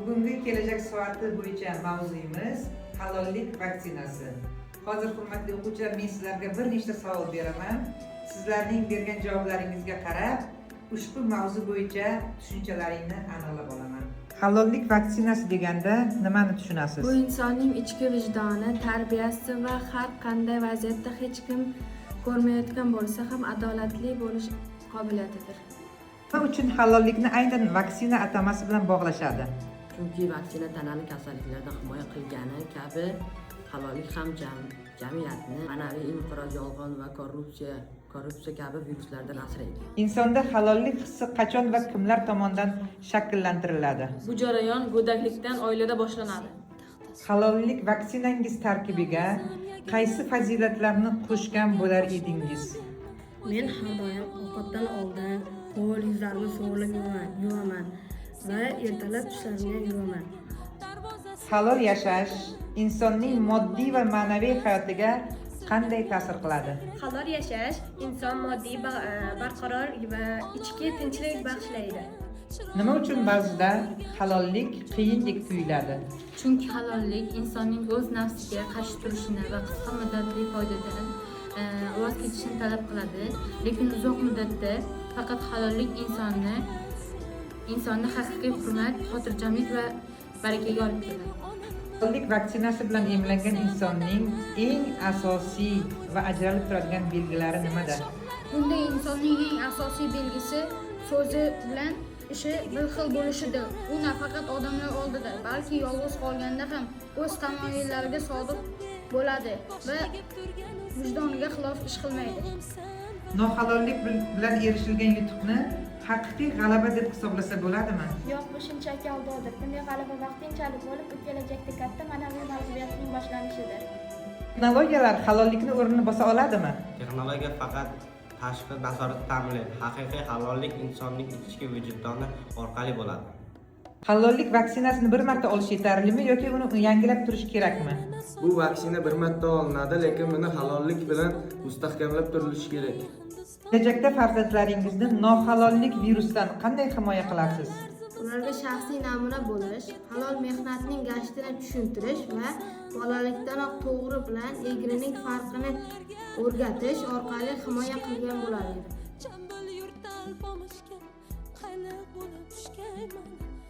Bugungi kelajak soati bo'yicha mavzuyimiz halollik vaksinasi. Hozir hurmatli o'quvchilar, men sizlarga bir nechta savol beraman. Sizlarning bergan javoblaringizga qarab, ushbu mavzu bo'yicha tushunchalaringni aniqlab olaman. Halollik vaksinasi deganda nimani tushunasiz? Bu insonning ichki vijdoni, tarbiyasi va har qanday vaziyatda hech kim ko'rmayotgan bo'lsa ham adolatli bo'lish qobiliyatidir. Nima uchun halollikni aynan vaksina atamasi bilan bog'lashadi? Chunki vaksina tanali kasalliklardan himoya qilgani kabi halollik ham jamiyatni ma'naviy inqiroz, yolg'on va korrupsiya kabi viruslardan asraydi. Insonda halollik hissi qachon va kimlar tomonidan shakllantiriladi? Bu jarayon go'daklikdan oilada boshlanadi. Halollik vaksinangiz tarkibiga qaysi fazilatlarni qo'shgan bo'lar edingiz? Men har doim ovqatdan oldin qo'l yuzlarimni sovunlab yuvaman va ertalab tishlarimni yuvaman. Halol yashash insonning moddiy va ma'naviy hayotiga qanday ta'sir qiladi? Halol yashash inson moddiy barqaror va ichki tinchlik bag'ishlaydi. Nima uchun ba'zida halollik qiyindek tuyuladi? Chunki halollik insonning o'z nafsiga qarshi turishini va qisqa muddatli foydadan voz kechishini talab qiladi, lekin uzoq muddatda faqat halollik insonni haqiqiy hurmat, xotirjamlik va barakaga olib keladi. Halollik vaksinasi bilan emlangan insonning eng asosiy va ajralib turadigan belgilari nimada? Bunda insonning eng asosiy belgisi so'zi bilan ishi bir xil bo'lishidir. U nafaqat odamlar oldida, balki yolg'iz qolganda ham o'z tamoyillariga sodiq bo'ladi va vijdoniga xilof ish qilmaydi. Nohalollik bilan erishilgan yutuqni haqiqiy g'alaba deb hisoblasa bo'ladimi? Yo'q, bu shunchaki aldodir. Bunday g'alaba vaqtinchalik bo'lib, u kelajakda katta ma'naviy mag'lubiyatning boshlanishidir. Texnologiyalar halollikni o'rnini bosa oladimi? Texnologiya faqat tashqi nazoratni ta'minlaydi. Haqiqiy halollik insonning ichki vijdoni orqali bo'ladi. Halollik vaksinasini bir marta olish yetarlimi yoki uni yangilab turish kerakmi? Bu vaksina bir marta olinadi, lekin buni halollik bilan mustahkamlab turilishi kerak. Kelajakda farzandlaringizni nohalollik virusdan qanday himoya qilasiz? Ularga shaxsiy namuna bo'lish, halol mehnatning gashtini tushuntirish va bolalikdanoq to'g'ri bilan egrining farqini o'rgatish orqali himoya qilgan bo'ladi.